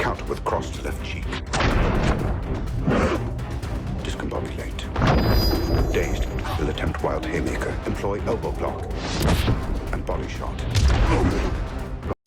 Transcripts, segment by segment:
counter with crossed left cheek. Discombobulate. Dazed, will attempt wild haymaker, employ elbow block, and body shot.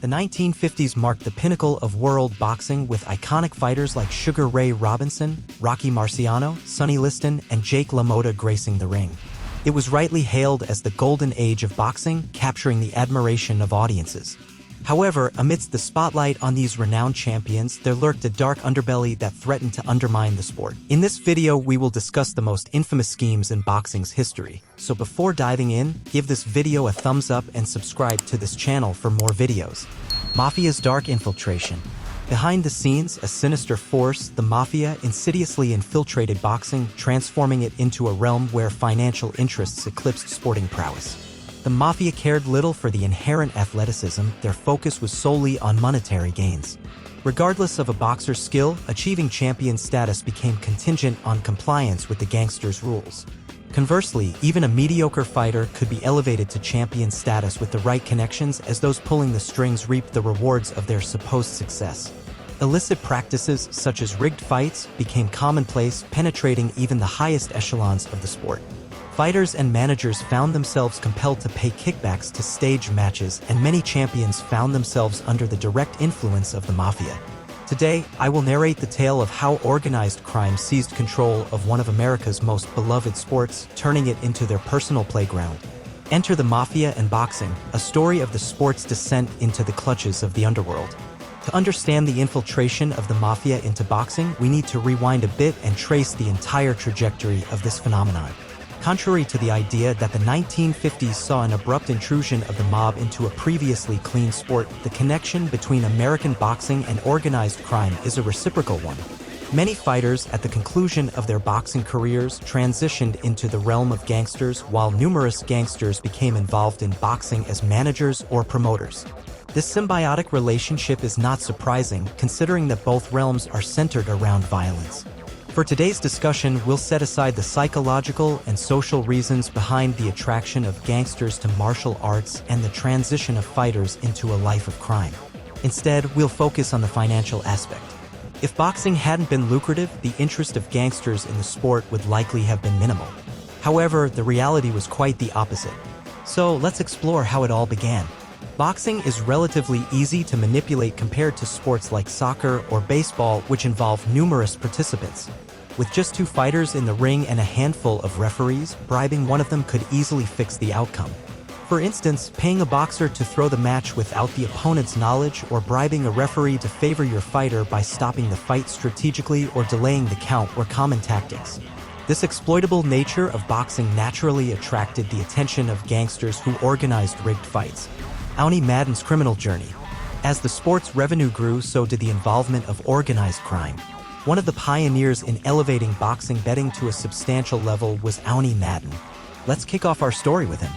The 1950s marked the pinnacle of world boxing with iconic fighters like Sugar Ray Robinson, Rocky Marciano, Sonny Liston, and Jake LaMotta gracing the ring. It was rightly hailed as the golden age of boxing, capturing the admiration of audiences. However, amidst the spotlight on these renowned champions, there lurked a dark underbelly that threatened to undermine the sport. In this video, we will discuss the most infamous schemes in boxing's history. So before diving in, give this video a thumbs up and subscribe to this channel for more videos. Mafia's dark infiltration. Behind the scenes, a sinister force, the Mafia insidiously infiltrated boxing, transforming it into a realm where financial interests eclipsed sporting prowess. The Mafia cared little for the inherent athleticism, their focus was solely on monetary gains. Regardless of a boxer's skill, achieving champion status became contingent on compliance with the gangsters' rules. Conversely, even a mediocre fighter could be elevated to champion status with the right connections, as those pulling the strings reaped the rewards of their supposed success. Illicit practices, such as rigged fights, became commonplace, penetrating even the highest echelons of the sport. Fighters and managers found themselves compelled to pay kickbacks to stage matches, and many champions found themselves under the direct influence of the Mafia. Today, I will narrate the tale of how organized crime seized control of one of America's most beloved sports, turning it into their personal playground. Enter the Mafia and boxing, a story of the sport's descent into the clutches of the underworld. To understand the infiltration of the Mafia into boxing, we need to rewind a bit and trace the entire trajectory of this phenomenon. Contrary to the idea that the 1950s saw an abrupt intrusion of the mob into a previously clean sport, the connection between American boxing and organized crime is a reciprocal one. Many fighters, at the conclusion of their boxing careers, transitioned into the realm of gangsters, while numerous gangsters became involved in boxing as managers or promoters. This symbiotic relationship is not surprising, considering that both realms are centered around violence. For today's discussion, we'll set aside the psychological and social reasons behind the attraction of gangsters to martial arts and the transition of fighters into a life of crime. Instead, we'll focus on the financial aspect. If boxing hadn't been lucrative, the interest of gangsters in the sport would likely have been minimal. However, the reality was quite the opposite. So let's explore how it all began. Boxing is relatively easy to manipulate compared to sports like soccer or baseball, which involve numerous participants. With just 2 fighters in the ring and a handful of referees, bribing one of them could easily fix the outcome. For instance, paying a boxer to throw the match without the opponent's knowledge, or bribing a referee to favor your fighter by stopping the fight strategically or delaying the count, were common tactics. This exploitable nature of boxing naturally attracted the attention of gangsters who organized rigged fights. Maddens' criminal journey. As the sport's revenue grew, so did the involvement of organized crime. One of the pioneers in elevating boxing betting to a substantial level was Madden. Let's kick off our story with him.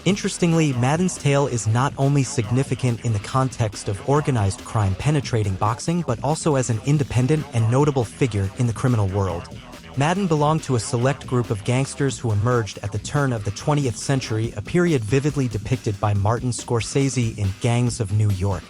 Interestingly, Madden's tale is not only significant in the context of organized crime penetrating boxing, but also as an independent and notable figure in the criminal world. Madden belonged to a select group of gangsters who emerged at the turn of the 20th century, a period vividly depicted by Martin Scorsese in Gangs of New York.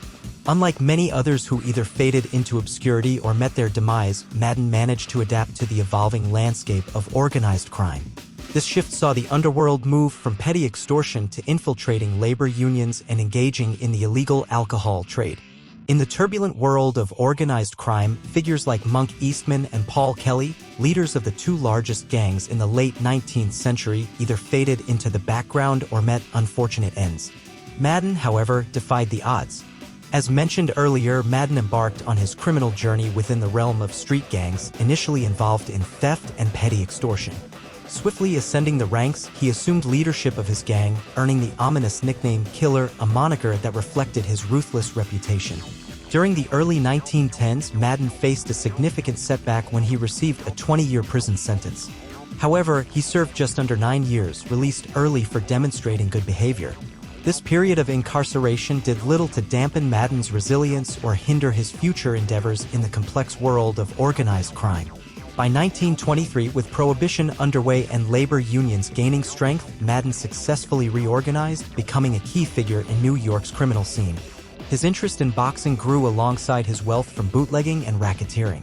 Unlike many others who either faded into obscurity or met their demise, Madden managed to adapt to the evolving landscape of organized crime. This shift saw the underworld move from petty extortion to infiltrating labor unions and engaging in the illegal alcohol trade. In the turbulent world of organized crime, figures like Monk Eastman and Paul Kelly, leaders of the 2 largest gangs in the late 19th century, either faded into the background or met unfortunate ends. Madden, however, defied the odds. As mentioned earlier, Madden embarked on his criminal journey within the realm of street gangs, initially involved in theft and petty extortion. Swiftly ascending the ranks, he assumed leadership of his gang, earning the ominous nickname Killer, a moniker that reflected his ruthless reputation. During the early 1910s, Madden faced a significant setback when he received a 20-year prison sentence. However, he served just under 9 years, released early for demonstrating good behavior. This period of incarceration did little to dampen Madden's resilience or hinder his future endeavors in the complex world of organized crime. By 1923, with prohibition underway and labor unions gaining strength, Madden successfully reorganized, becoming a key figure in New York's criminal scene. His interest in boxing grew alongside his wealth from bootlegging and racketeering.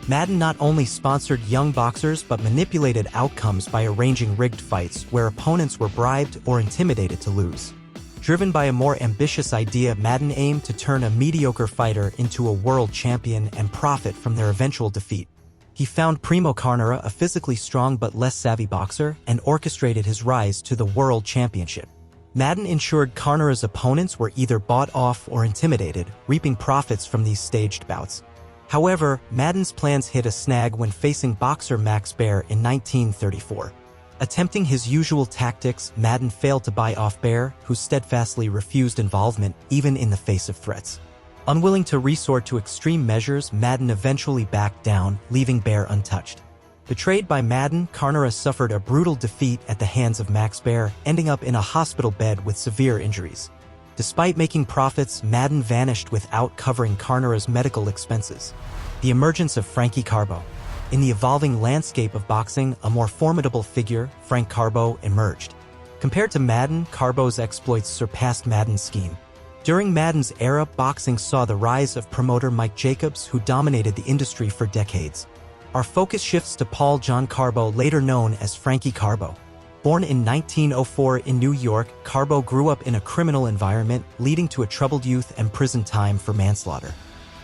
Madden not only sponsored young boxers but manipulated outcomes by arranging rigged fights where opponents were bribed or intimidated to lose. Driven by a more ambitious idea, Madden aimed to turn a mediocre fighter into a world champion and profit from their eventual defeat. He found Primo Carnera, a physically strong but less savvy boxer, and orchestrated his rise to the world championship. Madden ensured Carnera's opponents were either bought off or intimidated, reaping profits from these staged bouts. However, Madden's plans hit a snag when facing boxer Max Baer in 1934. Attempting his usual tactics, Madden failed to buy off Baer, who steadfastly refused involvement even in the face of threats. Unwilling to resort to extreme measures, Madden eventually backed down, leaving Baer untouched. Betrayed by Madden, Carnera suffered a brutal defeat at the hands of Max Baer, ending up in a hospital bed with severe injuries. Despite making profits, Madden vanished without covering Carnera's medical expenses. The emergence of Frankie Carbo. In the evolving landscape of boxing, a more formidable figure, Frank Carbo, emerged. Compared to Madden, Carbo's exploits surpassed Madden's scheme. During Madden's era, boxing saw the rise of promoter Mike Jacobs, who dominated the industry for decades. Our focus shifts to Paul John Carbo, later known as Frankie Carbo. Born in 1904 in New York, Carbo grew up in a criminal environment, leading to a troubled youth and prison time for manslaughter.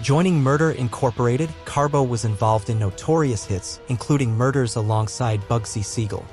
Joining Murder Incorporated, Carbo was involved in notorious hits, including murders alongside Bugsy Siegel.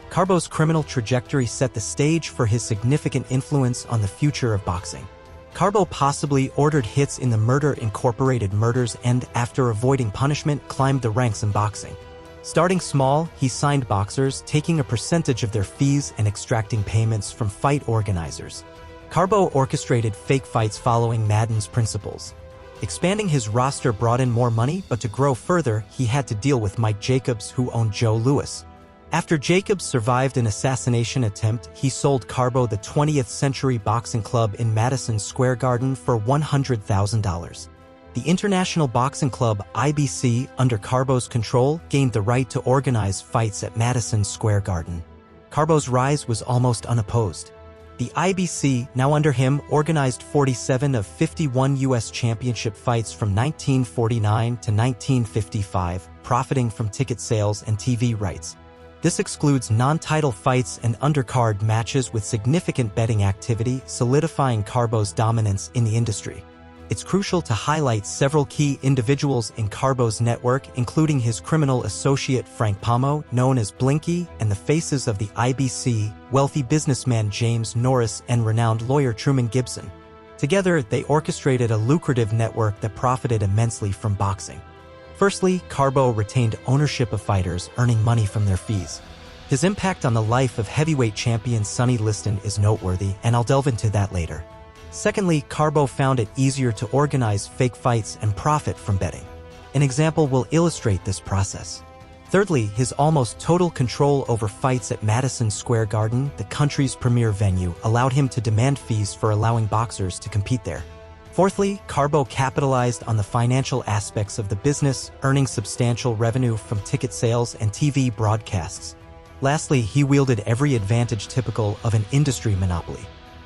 Carbo's criminal trajectory set the stage for his significant influence on the future of boxing. Carbo possibly ordered hits in the Murder Incorporated murders and, after avoiding punishment, climbed the ranks in boxing. Starting small, he signed boxers, taking a percentage of their fees and extracting payments from fight organizers. Carbo orchestrated fake fights following Madden's principles. Expanding his roster brought in more money, but to grow further, he had to deal with Mike Jacobs, who owned Joe Louis. After Jacobs survived an assassination attempt, he sold Carbo the 20th Century Boxing Club in Madison Square Garden for $100,000. The International Boxing Club, IBC, under Carbo's control, gained the right to organize fights at Madison Square Garden. Carbo's rise was almost unopposed. The IBC, now under him, organized 47 of 51 U.S. championship fights from 1949 to 1955, profiting from ticket sales and TV rights. This excludes non-title fights and undercard matches with significant betting activity, solidifying Carbo's dominance in the industry. It's crucial to highlight several key individuals in Carbo's network, including his criminal associate Frank Pomo, known as Blinky, and the faces of the IBC, wealthy businessman James Norris and renowned lawyer Truman Gibson. Together, they orchestrated a lucrative network that profited immensely from boxing. Firstly, Carbo retained ownership of fighters, earning money from their fees. His impact on the life of heavyweight champion Sonny Liston is noteworthy, and I'll delve into that later. Secondly, Carbo found it easier to organize fake fights and profit from betting. An example will illustrate this process. Thirdly, his almost total control over fights at Madison Square Garden, the country's premier venue, allowed him to demand fees for allowing boxers to compete there. Fourthly, Carbo capitalized on the financial aspects of the business, earning substantial revenue from ticket sales and TV broadcasts. Lastly, he wielded every advantage typical of an industry monopoly.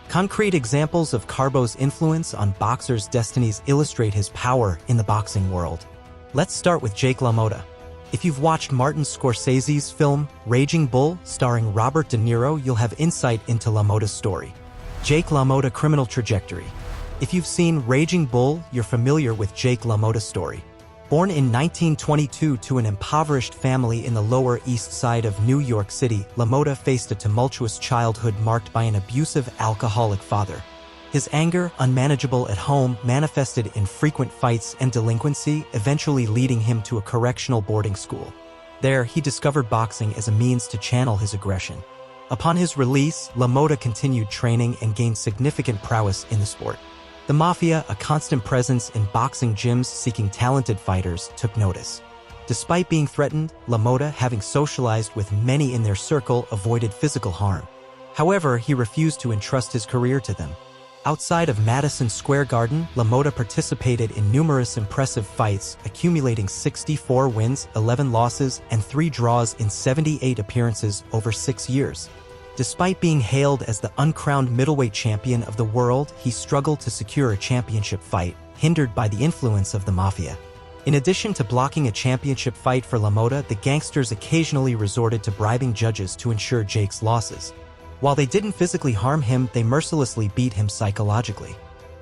Concrete examples of Carbo's influence on boxers' destinies illustrate his power in the boxing world. Let's start with Jake LaMotta. If you've watched Martin Scorsese's film Raging Bull, starring Robert De Niro, you'll have insight into LaMotta's story. Jake LaMotta criminal trajectory. If you've seen Raging Bull, you're familiar with Jake LaMotta's story. Born in 1922 to an impoverished family in the Lower East Side of New York City, LaMotta faced a tumultuous childhood marked by an abusive, alcoholic father. His anger, unmanageable at home, manifested in frequent fights and delinquency, eventually leading him to a correctional boarding school. There, he discovered boxing as a means to channel his aggression. Upon his release, LaMotta continued training and gained significant prowess in the sport. The Mafia, a constant presence in boxing gyms seeking talented fighters, took notice. Despite being threatened, LaMotta, having socialized with many in their circle, avoided physical harm. However, he refused to entrust his career to them. Outside of Madison Square Garden, LaMotta participated in numerous impressive fights, accumulating 64 wins, 11 losses, and 3 draws in 78 appearances over 6 years. Despite being hailed as the uncrowned middleweight champion of the world, he struggled to secure a championship fight, hindered by the influence of the mafia. In addition to blocking a championship fight for Lamoda, the gangsters occasionally resorted to bribing judges to ensure Jake's losses. While they didn't physically harm him, they mercilessly beat him psychologically.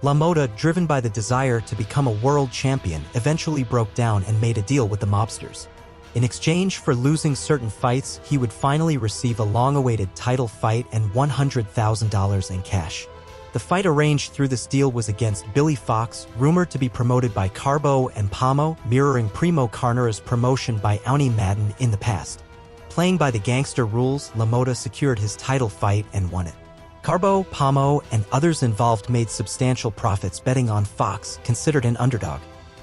Lamoda, driven by the desire to become a world champion, eventually broke down and made a deal with the mobsters. In exchange for losing certain fights, he would finally receive a long-awaited title fight and $100,000 in cash. The fight arranged through this deal was against Billy Fox, rumored to be promoted by Carbo and Pomo, mirroring Primo Carnera's promotion by Maddens in the past. Playing by the gangster rules, Lamoda secured his title fight and won it. Carbo, Pomo, and others involved made substantial profits betting on Fox, considered an underdog.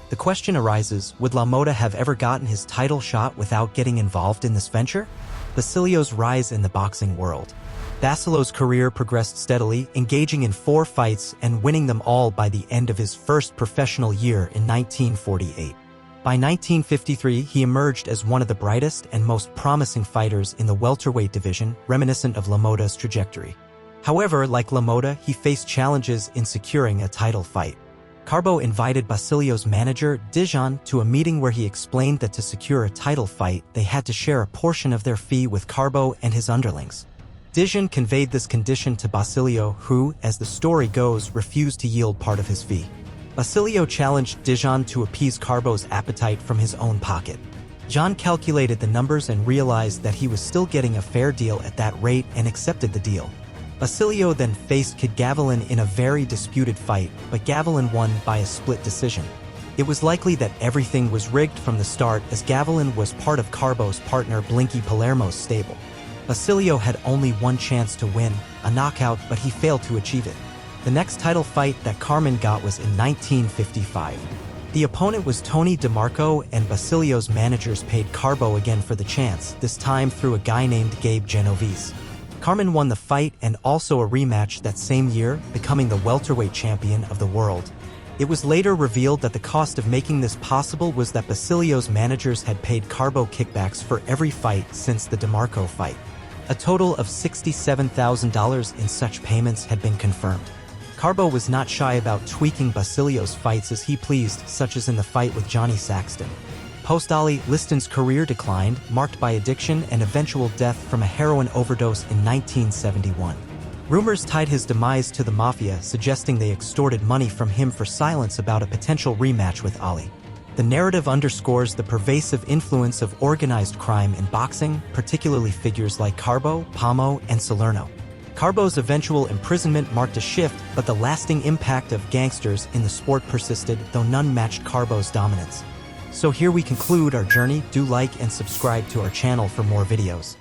The question arises, would Lamoda have ever gotten his title shot without getting involved in this venture? Basilio's rise in the boxing world. Basilio's career progressed steadily, engaging in 4 fights and winning them all by the end of his first professional year in 1948. By 1953, he emerged as one of the brightest and most promising fighters in the welterweight division, reminiscent of Lamoda's trajectory. However, like Lamoda, he faced challenges in securing a title fight. Carbo invited Basilio's manager, Dijon, to a meeting where he explained that to secure a title fight, they had to share a portion of their fee with Carbo and his underlings. Dijon conveyed this condition to Basilio, who, as the story goes, refused to yield part of his fee. Basilio challenged Dijon to appease Carbo's appetite from his own pocket. John calculated the numbers and realized that he was still getting a fair deal at that rate and accepted the deal. Basilio then faced Kid Gavilan in a very disputed fight, but Gavilan won by a split decision. It was likely that everything was rigged from the start, as Gavilan was part of Carbo's partner Blinky Palermo's stable. Basilio had only one chance to win, a knockout, but he failed to achieve it. The next title fight that Carmen got was in 1955. The opponent was Tony DeMarco, and Basilio's managers paid Carbo again for the chance, this time through a guy named Gabe Genovese. Carmen won the fight and also a rematch that same year, becoming the welterweight champion of the world. It was later revealed that the cost of making this possible was that Basilio's managers had paid Carbo kickbacks for every fight since the DeMarco fight. A total of $67,000 in such payments had been confirmed. Carbo was not shy about tweaking Basilio's fights as he pleased, such as in the fight with Johnny Saxton. Post-Ali, Liston's career declined, marked by addiction and eventual death from a heroin overdose in 1971. Rumors tied his demise to the mafia, suggesting they extorted money from him for silence about a potential rematch with Ali. The narrative underscores the pervasive influence of organized crime in boxing, particularly figures like Carbo, Pomo, and Salerno. Carbo's eventual imprisonment marked a shift, but the lasting impact of gangsters in the sport persisted, though none matched Carbo's dominance. So here we conclude our journey. Do like and subscribe to our channel for more videos.